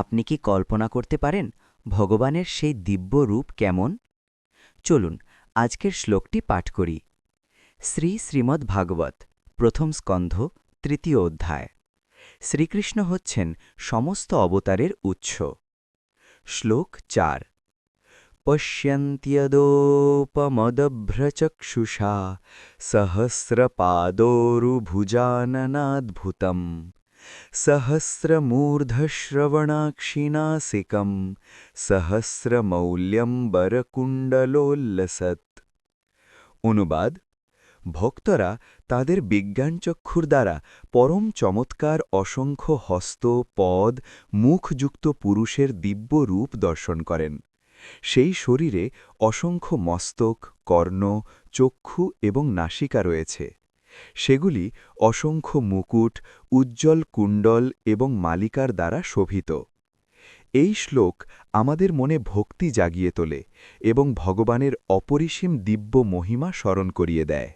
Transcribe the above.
আপনি কি কল্পনা করতে পারেন ভগবানের সেই দিব্য রূপ কেমন? চলুন আজকের শ্লোকটি পাঠ করি। শ্রীমদ্ ভাগবত প্রথম স্কন্ধ তৃতীয় অধ্যায়। শ্রীকৃষ্ণ হচ্ছেন সমস্ত অবতারের উৎস। শ্লোক ৪। পশ্যন্ত্যদোপমদভ্রচক্ষুষা সহস্রপাদোরুভুজাননাদ্ভুতম সহস্রমূর্ধশ্রবণাক্ষিনাসিকম সহস্রমৌল্যম্বরকুণ্ডলোল্লসৎ। অনুবাদ: ভক্তরা তাদের বিজ্ঞানচক্ষুর দ্বারা পরম চমৎকার অসংখ্য হস্ত, পদ, মুখযুক্ত পুরুষের দিব্য রূপ দর্শন করেন। সেই শরীরে অসংখ্য মস্তক, কর্ণ, চক্ষু এবং নাসিকা রয়েছে। সেগুলি অসংখ্য মুকুট, উজ্জ্বল কুণ্ডল এবং মালিকার দ্বারা শোভিত। এই শ্লোক আমাদের মনে ভক্তি জাগিয়ে তোলে এবং ভগবানের অপরিসীম দিব্য মহিমা স্মরণ করিয়ে দেয়।